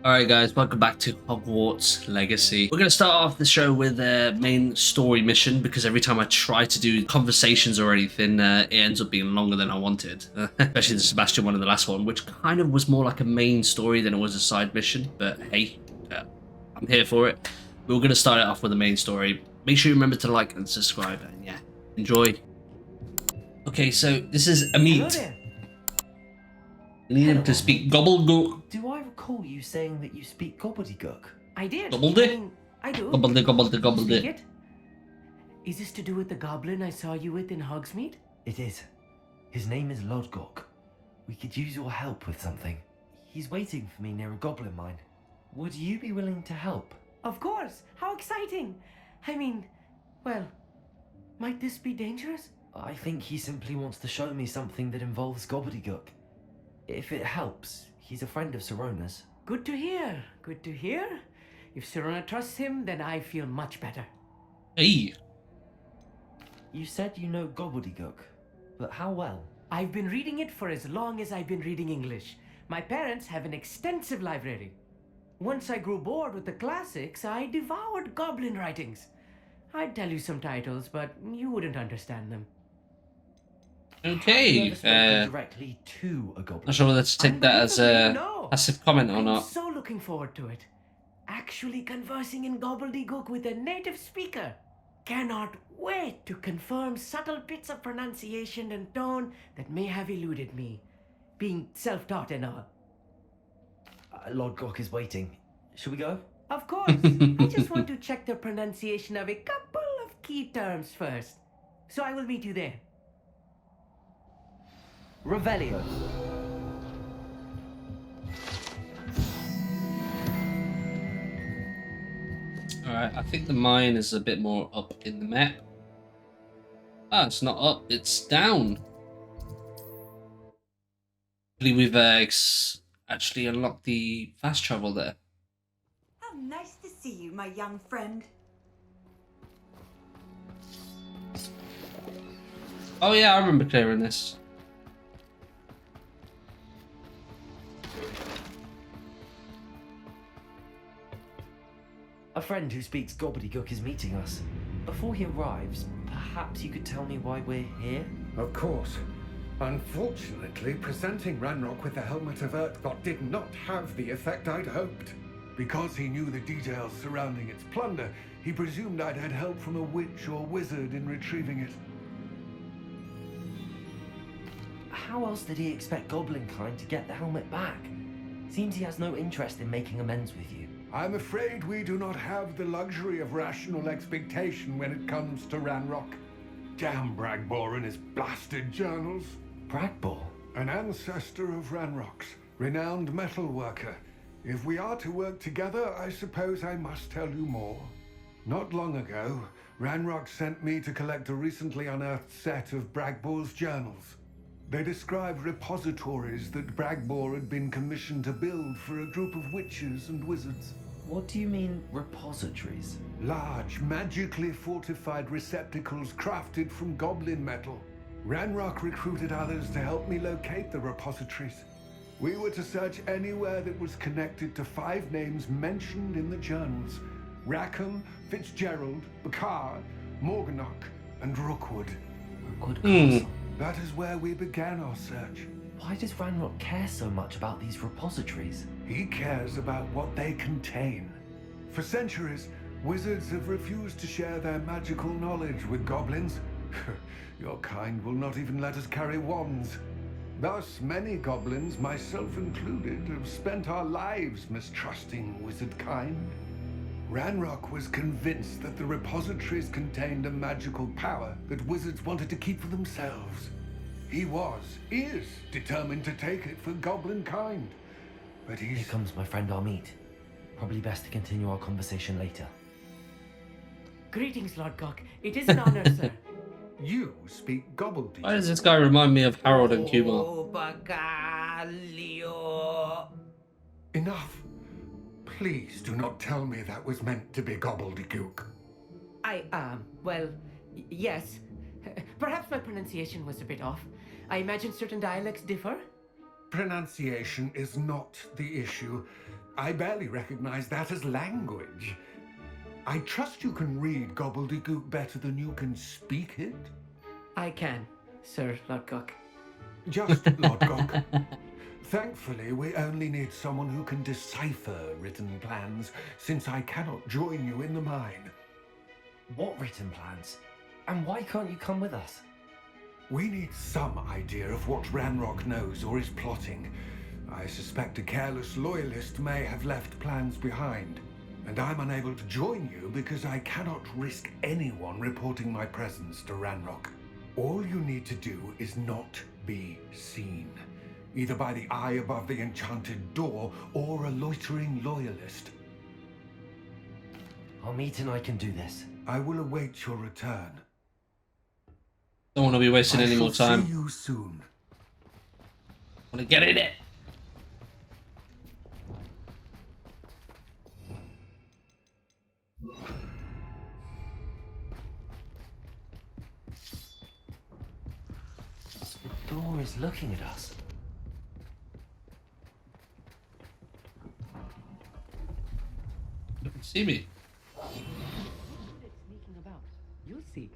Alright guys, welcome back to Hogwarts Legacy. We're going to start off the show with a main story mission because every time I try to do conversations or anything, it ends up being longer than I wanted. Especially the Sebastian one and the last one, which kind of was more like a main story than it was a side mission. But hey, I'm here for it. We're going to start it off with the main story. Make sure you remember to like and subscribe, and yeah, enjoy. Okay, so this is Amit. You need him to speak gobbledygook. Do I recall you saying that you speak gobbledygook? I did. Gobbledygook? I do. Gobbledygook. Speak it? Is this to do with the goblin I saw you with in Hogsmeade? It is. His name is Lodgok. We could use your help with something. He's waiting for me near a goblin mine. Would you be willing to help? Of course. How exciting. I mean, well, might this be dangerous? I think he simply wants to show me something that involves gobbledygook. If it helps, he's a friend of Sirona's. Good to hear. Good to hear. If Sirona trusts him, then I feel much better. Hey. You said you know gobbledygook, but how well? I've been reading it for as long as I've been reading English. My parents have an extensive library. Once I grew bored with the classics, I devoured goblin writings. I'd tell you some titles, but you wouldn't understand them. Okay. Have you ever spoken directly to a goblin? Not sure whether to take that as a No. passive comment or I'm not. so looking forward to it. Actually conversing in gobbledygook with a native speaker. Cannot wait to confirm subtle bits of pronunciation and tone that may have eluded me. Being self-taught and all. Lodgok is waiting. Shall we go? Of course. I just want to check the pronunciation of a couple of key terms first. So I will meet you there. Revelio. Alright, I think the mine is a bit more up in the map. Ah, it's not up, it's down. We've actually unlocked the fast travel there. How nice to see you, my young friend. Oh yeah, I remember clearing this. A friend who speaks gobbledygook is meeting us. Before he arrives, perhaps you could tell me why we're here? Of course. Unfortunately, presenting Ranrock with the Helmet of Urtkot did not have the effect I'd hoped. Because he knew the details surrounding its plunder, he presumed I'd had help from a witch or wizard in retrieving it. How else did he expect Goblinkind to get the helmet back? Seems he has no interest in making amends with you. I'm afraid we do not have the luxury of rational expectation when it comes to Ranrock. Damn Bragbor and his blasted journals. Bragbor? An ancestor of Ranrock's, renowned metal worker. If we are to work together, I suppose I must tell you more. Not long ago, Ranrock sent me to collect a recently unearthed set of Bragbor's journals. They described repositories that Bragbor had been commissioned to build for a group of witches and wizards. What do you mean, repositories? Large, magically fortified receptacles crafted from goblin metal. Ranrock recruited others to help me locate the repositories. We were to search anywhere that was connected to 5 names mentioned in the journals. Rackham, Fitzgerald, Bakar, Morganach, and Rookwood. Rookwood Castle. That is where we began our search. Why does Ranrock care so much about these repositories? He cares about what they contain. For centuries, wizards have refused to share their magical knowledge with goblins. Your kind will not even let us carry wands. Thus, many goblins, myself included, have spent our lives mistrusting wizard kind. Ranrock was convinced that the repositories contained a magical power that wizards wanted to keep for themselves. He is determined to take it for goblin kind. But Here comes my friend Amit. Probably best to continue our conversation later. Greetings, Lodgok. It is an honor, sir. You speak gobbledygook. Why does this guy remind me of Harold and Kumar? Oh, Bacalio. Enough. Please do not tell me that was meant to be gobbledygook. Well, yes. Perhaps my pronunciation was a bit off. I imagine certain dialects differ. Pronunciation is not the issue. I barely recognize that as language. I trust you can read gobbledygook better than you can speak it? I can, Sir Lodgok. Just Lodgok. Thankfully, we only need someone who can decipher written plans, since I cannot join you in the mine. What written plans? And why can't you come with us? We need some idea of what Ranrock knows or is plotting. I suspect a careless loyalist may have left plans behind. And I'm unable to join you because I cannot risk anyone reporting my presence to Ranrock. All you need to do is not be seen, either by the eye above the enchanted door or a loitering loyalist. Amit and I can do this. I will await your return. Don't want to be wasting any more I shall time. see you soon. Want to get in it. The door is looking at us. You can see me. Sneaking about. You'll see.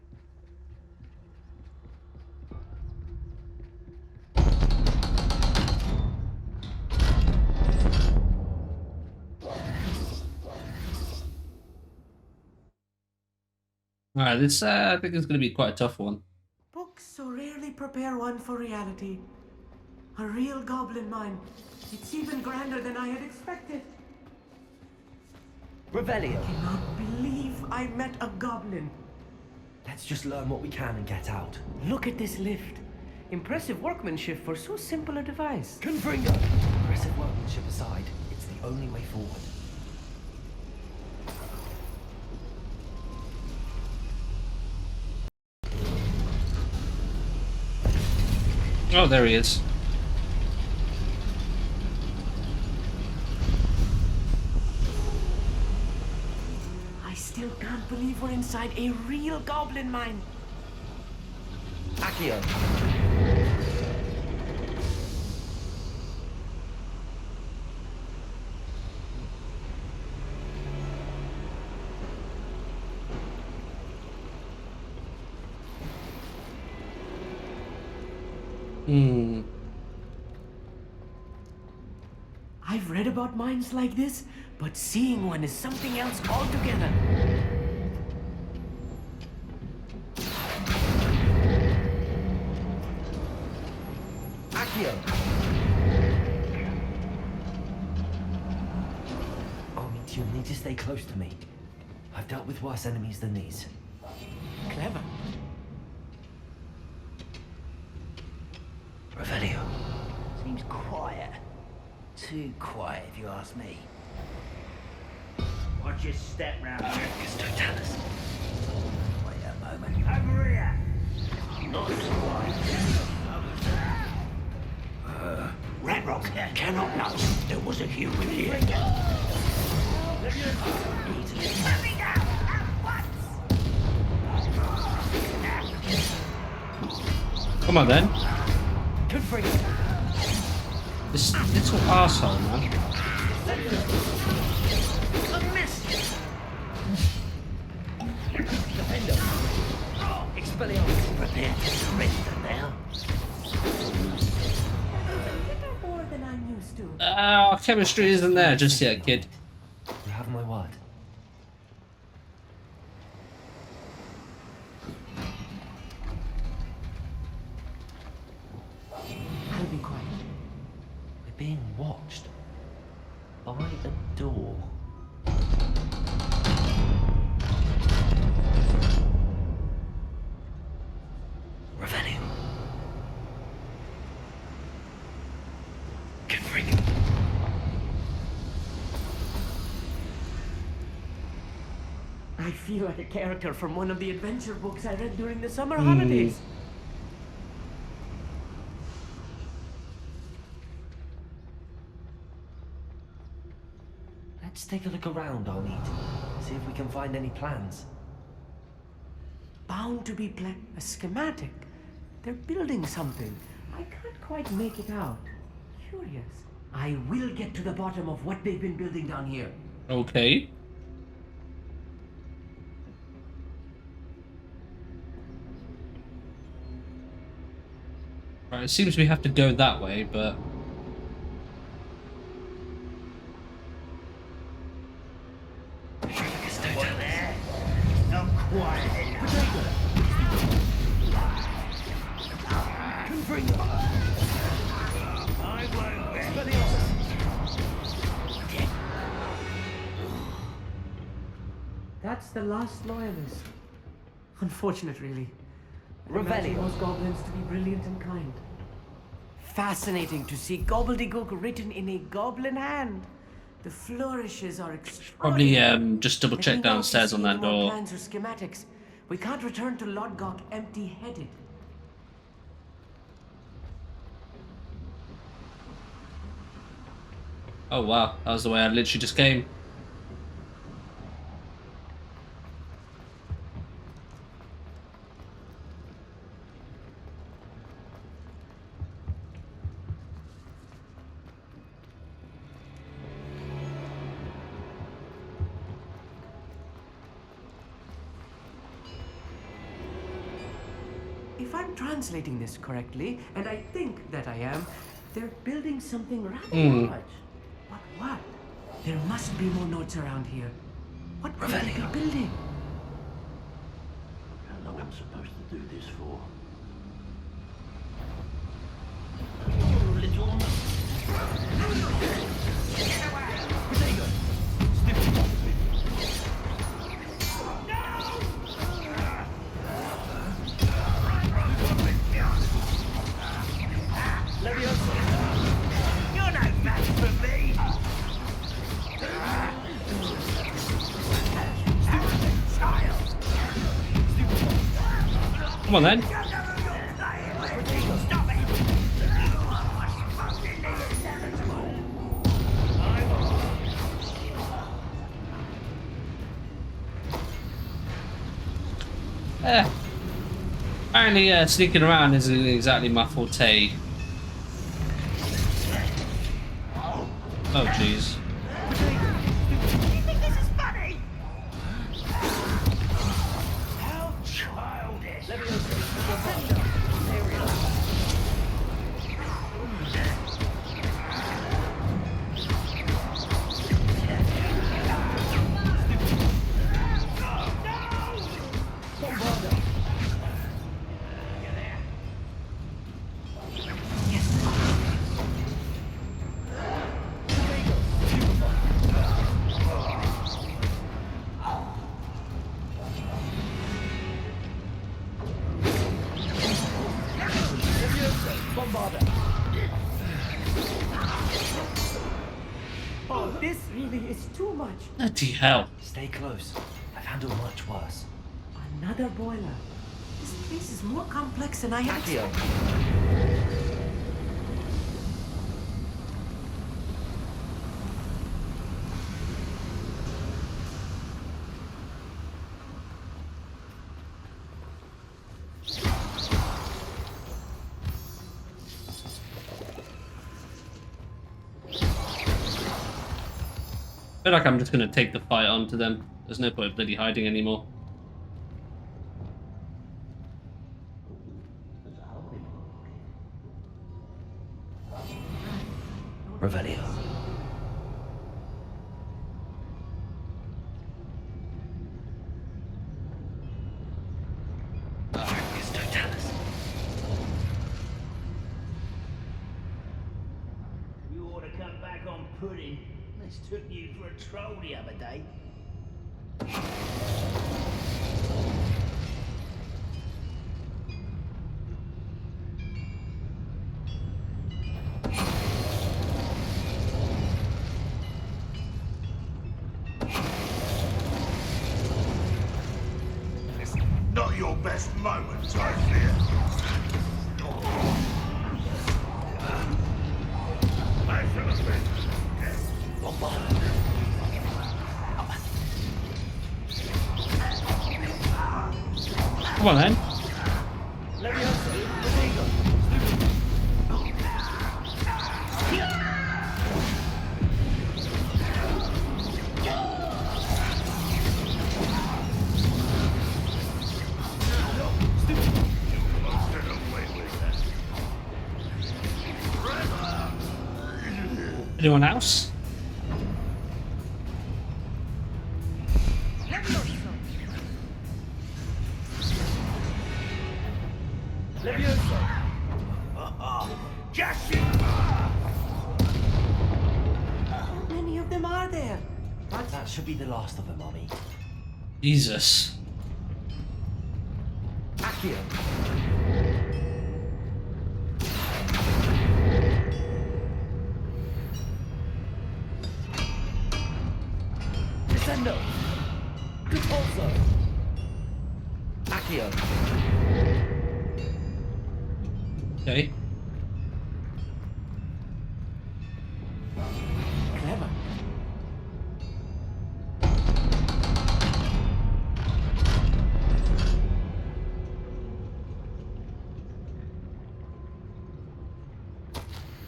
Alright, this I think it's going to be quite a tough one. Books so rarely prepare one for reality. A real goblin mine. It's even grander than I had expected. Revelio! I cannot believe I met a goblin. Let's just learn what we can and get out. Look at this lift. Impressive workmanship for so simple a device. Confringo! Aggressive workmanship aside, it's the only way forward. Oh, there he is. I still can't believe we're inside a real goblin mine. Accio! I've read about mines like this, but seeing one is something else altogether. Accio! Amit, you'll need to stay close to me. I've dealt with worse enemies than these. Clever. Revelio. Seems quiet. Too quiet, if you ask me. Watch your step round here. It's Totalis. Wait a moment. Over here! Nice one. Ranrock cannot know there was a human here. Let me down at once! Come on then. Confringo! This little arsehole, man. A miss! Defender! Expelliarmus! Prepare to surrender now. Little more than I'm used to. Our chemistry isn't there just yet, kid. You have my word. I'll be quiet. We're being watched. By a door. Revelio. Confringo. I feel like a character from one of the adventure books I read during the summer holidays. Let's take a look around, Amit. See if we can find any plans. Bound to be a schematic. They're building something. I can't quite make it out. Curious. I will get to the bottom of what they've been building down here. Okay. Right, it seems we have to go that way, but... Not quiet enough. I won't be. That's the last loyalist. Unfortunate, really. I Revelio. imagine those goblins to be brilliant and kind. Fascinating to see gobbledygook written in a goblin hand. The flourishes are Probably extraordinary. just double I check think I'll downstairs on see that no more door. plans or schematics. We can't return to Lodgok empty-headed. Oh wow, that was the way I literally just came. If I'm translating this correctly, and I think that I am, they're building something rather large. But what? There must be more notes around here. What could they be building? How long am I supposed to do this for? You're no match for me. Come on then. Apparently sneaking around isn't exactly my forte. Oh jeez. You think this is funny? How childish. Oh, this really is too much. Bloody hell. Stay close. I've handled much worse. Another boiler. This place is more complex than I had Accio. I feel like I'm just gonna take the fight onto them. There's no point bloody hiding anymore. Revelio. You ought to cut back on pudding. Mistook you for a troll the other day. Not your best moment, I fear. I shall have been. Come on then. Anyone else? How many of them are there? That should be the last of them, Mommy. Jesus. Accio. Descendo. Repulso. Accio. Okay. Clever.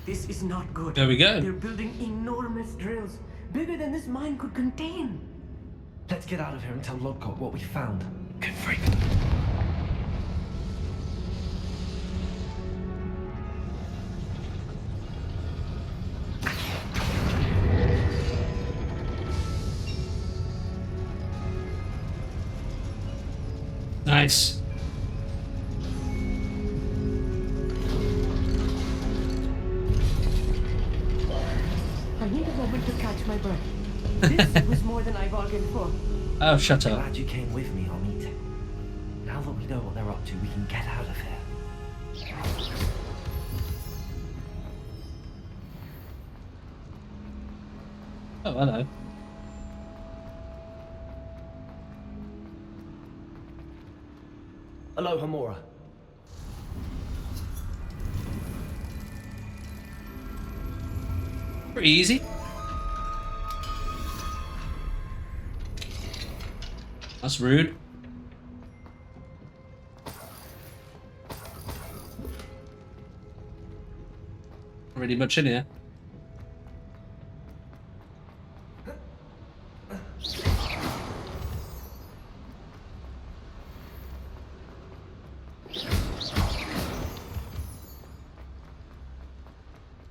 This is not good. There we go. They're building enormous drills, bigger than this mine could contain. Let's get out of here and tell Lodgok what we found. Good freak. Nice. I need a moment to catch my breath. This was more than I bargained for. Oh, shut up. Glad you came with me, Amit. Now that we know what they're up to, we can get out of here. Oh, hello. Aloha, Mora. Pretty easy. That's rude. Really much in here.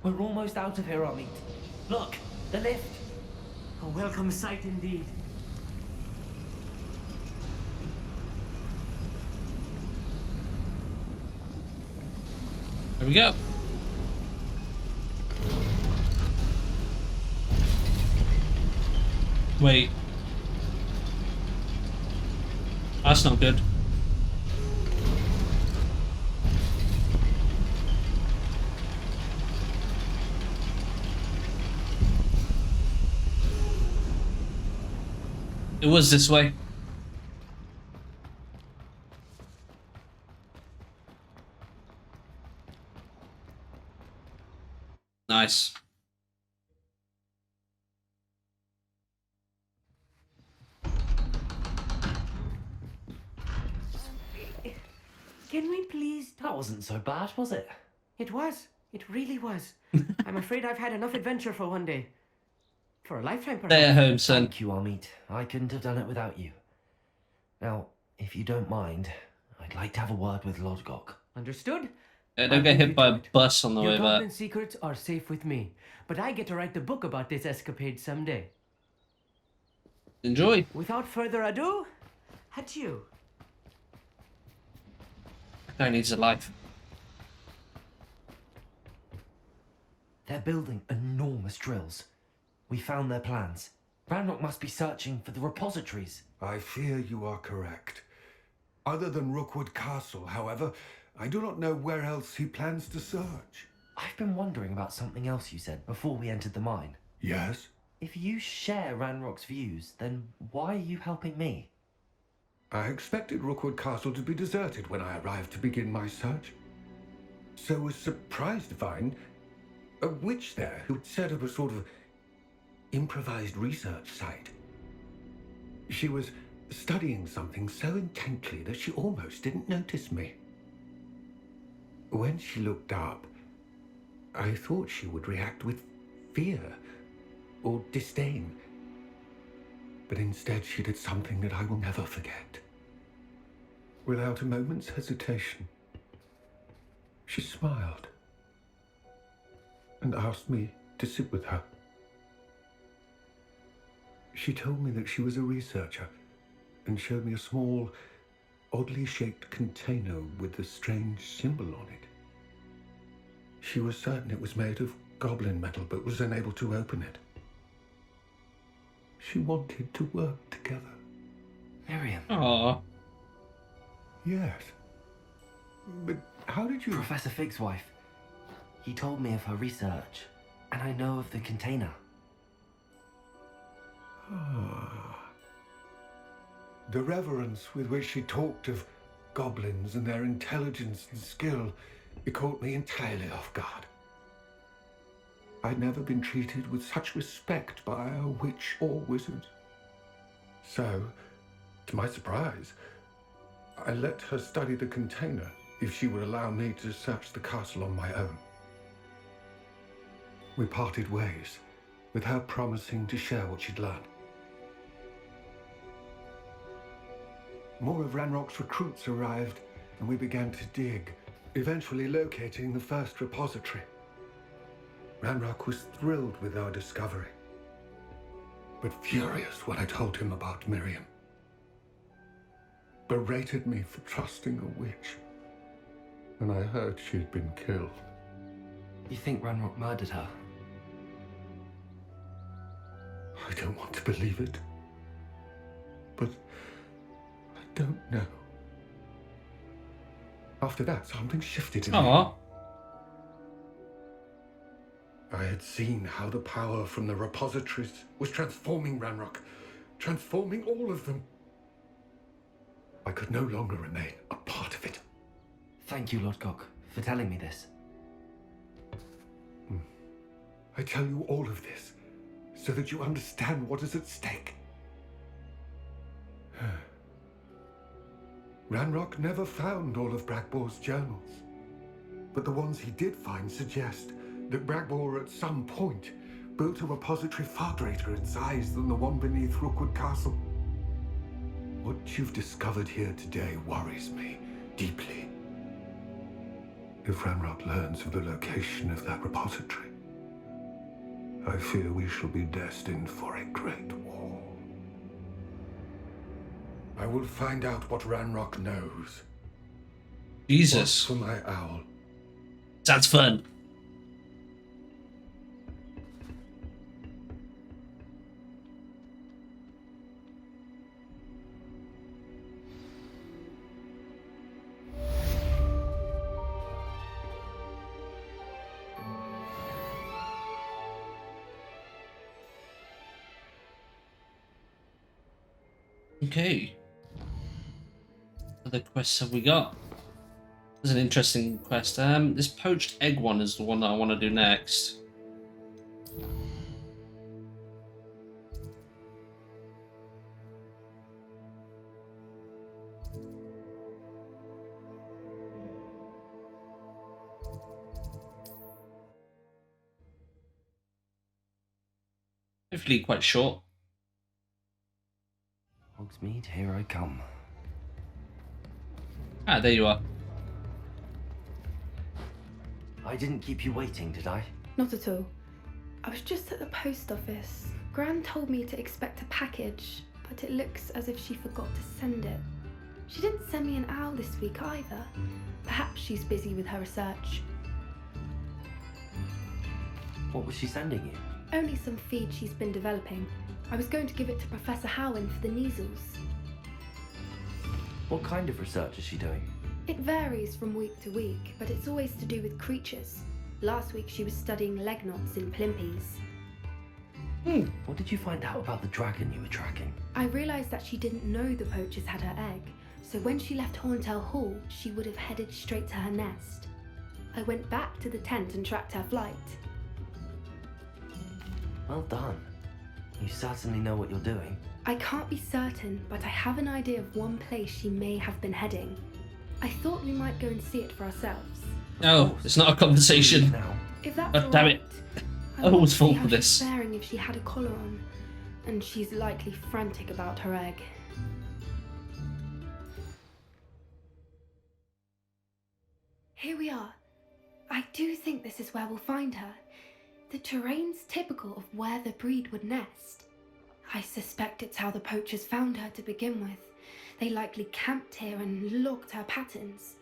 We're almost out of here, Amit. Look, the lift. A welcome sight indeed. There we go. Wait. That's not good. It was this way. Nice. Can we please talk? That wasn't so bad, was it? It was. It really was. I'm afraid I've had enough adventure for one day. For a lifetime, perhaps. Stay at home, son. Thank you, Amit. I couldn't have done it without you. Now, if you don't mind, I'd like to have a word with Lodgok. Understood? Don't get hit by a bus on the Your way Goblin back. secrets are safe with me, but I get to write the book about this escapade someday. Enjoy. Without further ado, adieu. That guy needs a life. They're building enormous drills. We found their plans. Ranrock must be searching for the repositories. I fear you are correct. Other than Rookwood Castle, however, I do not know where else he plans to search. I've been wondering about something else you said before we entered the mine. Yes? If you share Ranrock's views, then why are you helping me? I expected Rookwood Castle to be deserted when I arrived to begin my search. So was surprised to find a witch there who'd set up a sort of improvised research site. She was studying something so intently that she almost didn't notice me. When she looked up, I thought she would react with fear or disdain. But instead she did something that I will never forget. Without a moment's hesitation, she smiled and asked me to sit with her. She told me that she was a researcher and showed me a small, oddly shaped container with a strange symbol on it. She was certain it was made of goblin metal, but was unable to open it. She wanted to work together. Miriam. Aww. Yes. But how did you... Professor Fig's wife. He told me of her research, and I know of the container. The reverence with which she talked of goblins and their intelligence and skill, it caught me entirely off guard. I'd never been treated with such respect by a witch or wizard. So, to my surprise, I let her study the container if she would allow me to search the castle on my own. We parted ways, with her promising to share what she'd learned. More of Ranrock's recruits arrived, and we began to dig, eventually locating the first repository. Ranrock was thrilled with our discovery, but furious when I told him about Miriam. Berated me for trusting a witch, and I heard she'd been killed. You think Ranrock murdered her? I don't want to believe it, but I don't know. After that, something shifted in me. Aww. I had seen how the power from the repositories was transforming Ranrock, transforming all of them. I could no longer remain a part of it. Thank you, Lord Gok, for telling me this. I tell you all of this so that you understand what is at stake. Ranrock never found all of Bragbor's journals, but the ones he did find suggest that Bragbor at some point built a repository far greater in size than the one beneath Rookwood Castle. What you've discovered here today worries me deeply. If Ranrock learns of the location of that repository, I fear we shall be destined for a great war. I will find out what Ranrock knows. Jesus. Watch for my owl. Sounds fun. Okay. What other quests have we got? There's an interesting quest. This poached egg one is the one that I want to do next. Hopefully quite short. Hogsmeade, here I come. Ah, there you are. I didn't keep you waiting, did I? Not at all. I was just at the post office. Gran told me to expect a package, but it looks as if she forgot to send it. She didn't send me an owl this week either. Perhaps she's busy with her research. What was she sending you? Only some feed she's been developing. I was going to give it to Professor Howin for the measles. What kind of research is she doing? It varies from week to week, but it's always to do with creatures. Last week she was studying leg knots in Plimpies. What did you find out about the dragon you were tracking? I realised that she didn't know the poachers had her egg, so when she left Horntail Hall, she would have headed straight to her nest. I went back to the tent and tracked her flight. Well done. You certainly know what you're doing. I can't be certain, but I have an idea of one place she may have been heading. I thought we might go and see it for ourselves. No, it's not a conversation. Now, If that's God damn alright, it. I I want always to fall see for how this. she's faring if she had a collar on, and she's likely frantic about her egg. Here we are. I do think this is where we'll find her. The terrain's typical of where the breed would nest. I suspect it's how the poachers found her to begin with. They likely camped here and logged her patterns.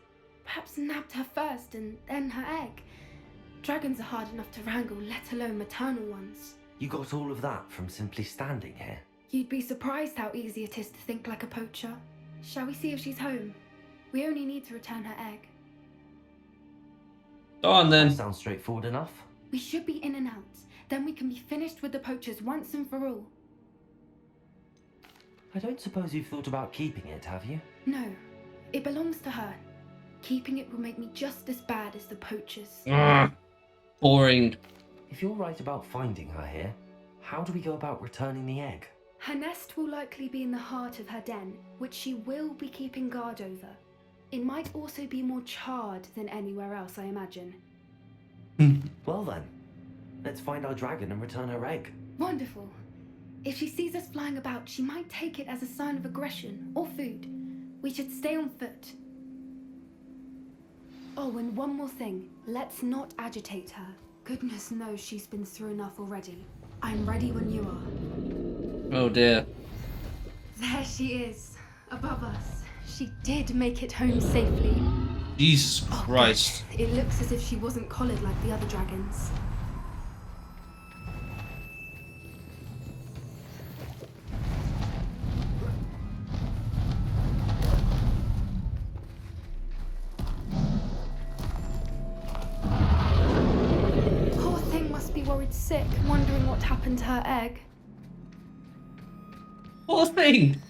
Perhaps nabbed her first and then her egg. Dragons are hard enough to wrangle, let alone maternal ones. You got all of that from simply standing here? You'd be surprised how easy it is to think like a poacher. Shall we see if she's home? We only need to return her egg. Go on then. That sounds straightforward enough. We should be in and out. Then we can be finished with the poachers once and for all. I don't suppose you've thought about keeping it, have you? No, it belongs to her. Keeping it will make me just as bad as the poachers. Boring. If you're right about finding her here, how do we go about returning the egg? Her nest will likely be in the heart of her den, which she will be keeping guard over. It might also be more charred than anywhere else, I imagine. Well then, let's find our dragon and return her egg. Wonderful. If she sees us flying about, she might take it as a sign of aggression or food. We should stay on foot. Oh, and one more thing. Let's not agitate her. Goodness knows she's been through enough already. I'm ready when you are. Oh dear. There she is, above us. She did make it home safely. Jesus Christ. Good. It looks as if she wasn't collared like the other dragons. Poor thing must be worried sick, wondering what happened to her egg. Poor thing.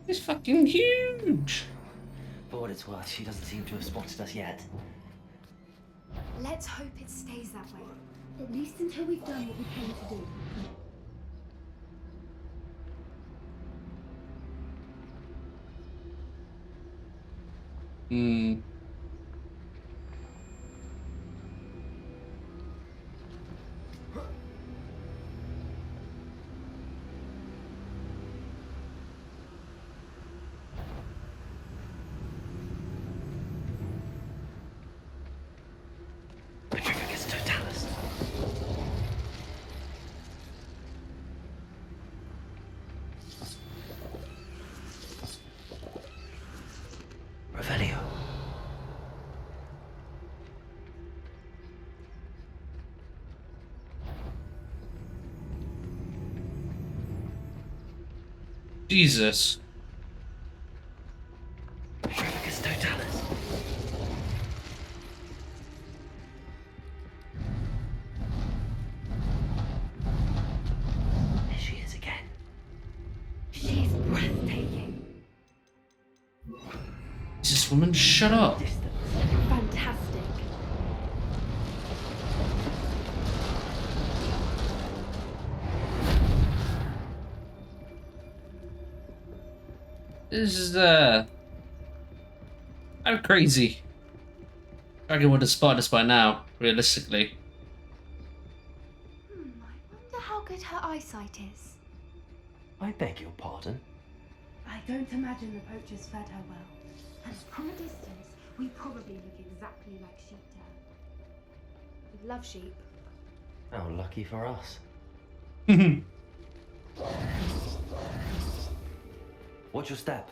It's fucking huge. For what it's worth, she doesn't seem to have spotted us yet. Let's hope it stays that way. At least until we've done what we came to do. Revelio. Jesus. Trevicus Totalis. There she is again. She's breathtaking. Jesus, woman, shut up. Distance. Fantastic. This is, kind of crazy. Dragon would have spotted us by now, realistically. I wonder how good her eyesight is. I beg your pardon. I don't imagine the poachers fed her well. And from a distance, we probably look exactly like sheep to her. We love sheep. How lucky for us. Watch your step.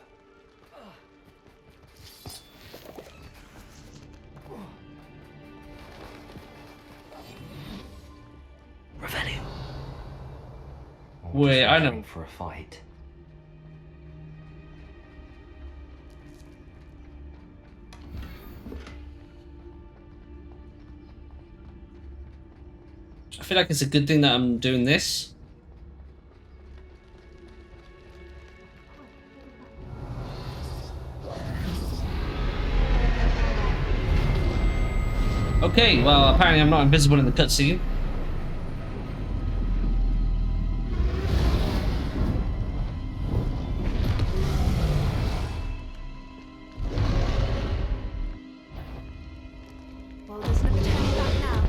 Revelio. Wait, I know. For a fight. I feel like it's a good thing that I'm doing this. Okay, well, apparently I'm not invisible in the cutscene. Well, there's no turning back now.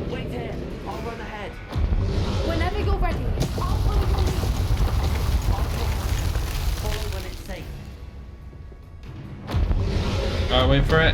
Wait here. I'll run ahead. Gotta wait for it.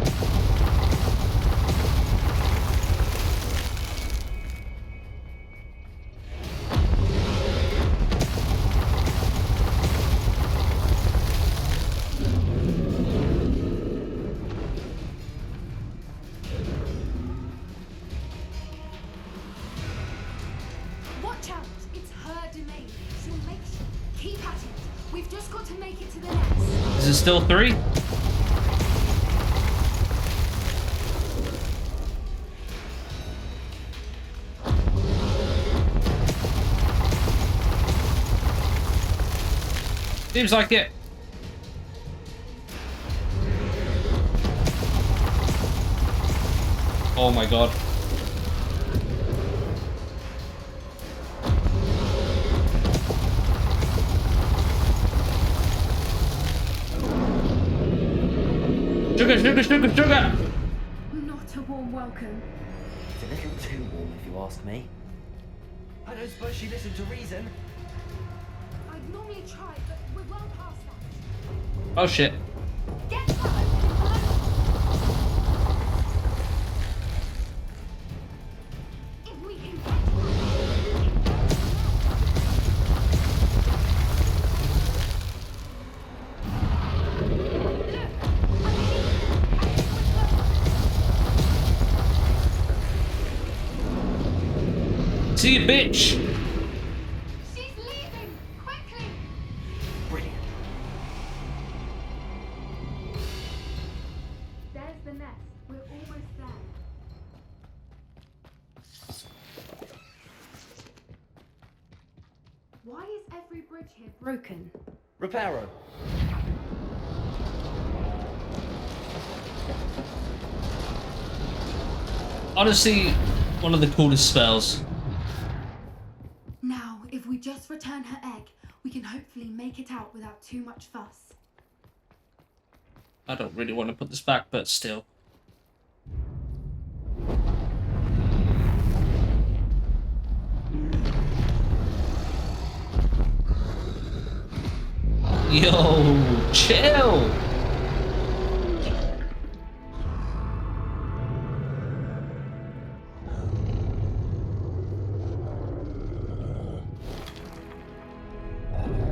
Watch out! It's her domain. She'll make sure. Keep at it. We've just got to make it to the nest. Is it still 3? Seems like it. Oh my god. Sugar, sugar, sugar, sugar! Not a warm welcome. It's a little too warm, if you ask me. I don't suppose she listened to reason. I'd normally try, but we're well past that. Oh shit. Get her! If we can get her, See you, bitch! she's leaving! Quickly! Brilliant. There's the nest. We're almost there. Why is every bridge here broken? Reparo. Honestly, one of the coolest spells. Now, if we just return her egg, we can hopefully make it out without too much fuss. I don't really want to put this back, but still. Yo, chill!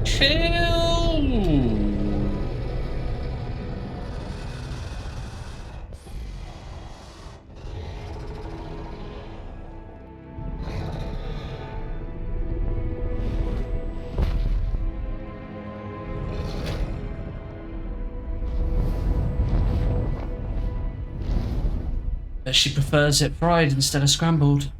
Chill! Bet she prefers it fried instead of scrambled.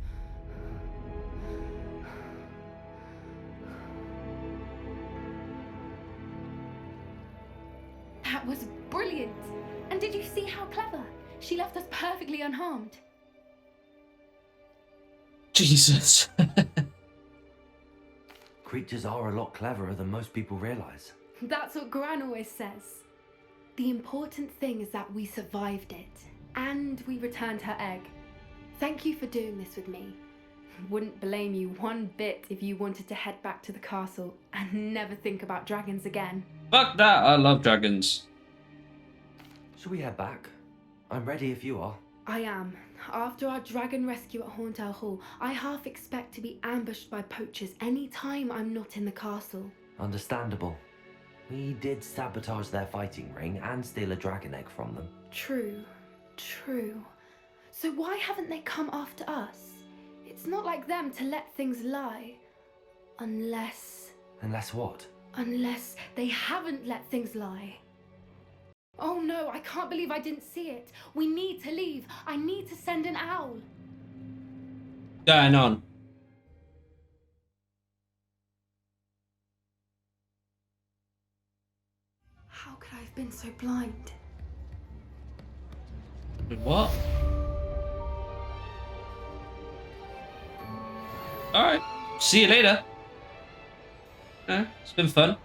That was brilliant! And did you see how clever? She left us perfectly unharmed. Jesus. Creatures are a lot cleverer than most people realize. That's what Gran always says. The important thing is that we survived it. And we returned her egg. Thank you for doing this with me. Wouldn't blame you one bit if you wanted to head back to the castle and never think about dragons again. Fuck that, I love dragons. Shall we head back? I'm ready if you are. I am. After our dragon rescue at Hauntow Hall, I half expect to be ambushed by poachers any time I'm not in the castle. Understandable. We did sabotage their fighting ring and steal a dragon egg from them. True. True. So why haven't they come after us? It's not like them to let things lie. Unless What? Unless they haven't let things lie. Oh no, I can't believe I didn't see it. We need to leave. I need to send an owl. Going on. How could I have been so blind? What? Alright. See you later. It's been fun.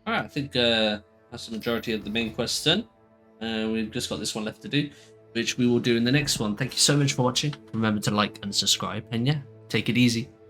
Alright, I think that's the majority of the main quest done. We've just got this one left to do, which we will do in the next one. Thank you so much for watching. Remember to like and subscribe, and yeah, take it easy.